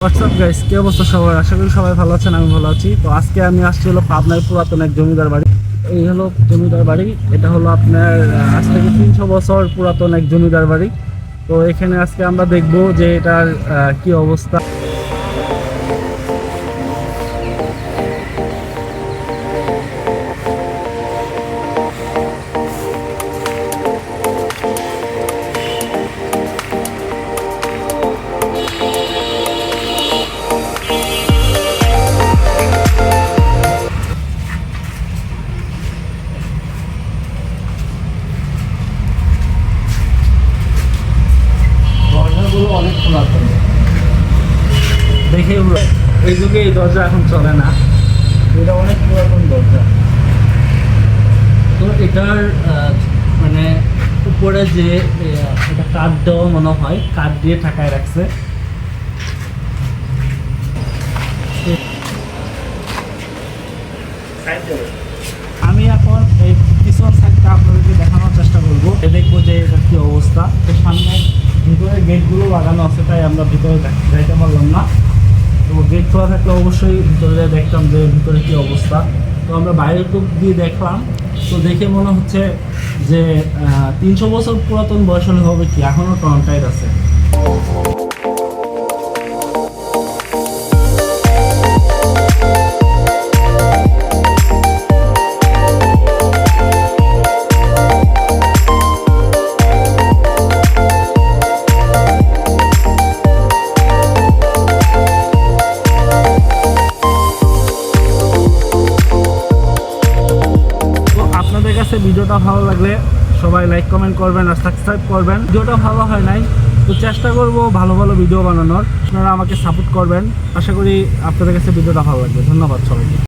WhatsApp guys, কি অবস্থা সবার? আশা করি সবাই ভালো আছেন, আমি ভালো আছি। তো আজকে আমি আসছি হলো পাবনার পুরাতন এক জমিদার বাড়ি। এই হলো জমিদার বাড়ি। এটা হলো আপনার আজ থেকে 300 বছর পুরাতন এক জমিদার বাড়ি। তো এখানে আজকে আমরা দেখব যে এটার কি অবস্থা। দরজাগুলো অনেক পুরাতন, দেখে এই যুগে এই দরজা এখন চলে না। এটা অনেক পুরাতন দরজা। তো এটার মানে উপরে যে এটা কাঠ দেওয়া মনে হয়, কাঠ দিয়ে ঠাকায় রাখছে। আমি এখন এই পিছন সাইডটা আপনাদেরকে দেখানোর চেষ্টা করবো, দেখবো যে এটা কি অবস্থা। তো সামনে ভিতরে গেটগুলো লাগানো আছে, তাই আমরা ভিতরে যাইতে পারলাম না। তো গেট খোলা থাকলে অবশ্যই ভিতরে দেখতাম যে ভিতরে কি অবস্থা। তো আমরা বাইরের দিক দিয়ে দেখলাম, তো দেখে মনে হচ্ছে যে 300 বছর পুরাতন বয়স হলে হবে কি, এখনও টনটাইট আছে। আপনাদের কাছে ভিডিওটা ভালো লাগলে সবাই লাইক কমেন্ট করবেন আর সাবস্ক্রাইব করবেন। ভিডিওটা ভালো হয় নাই, তো চেষ্টা করব ভালো ভালো ভিডিও বানানোর। আপনারা আমাকে সাপোর্ট করবেন। আশা করি আপনাদের কাছে ভিডিওটা ভালো লাগবে। ধন্যবাদ সবাইকে।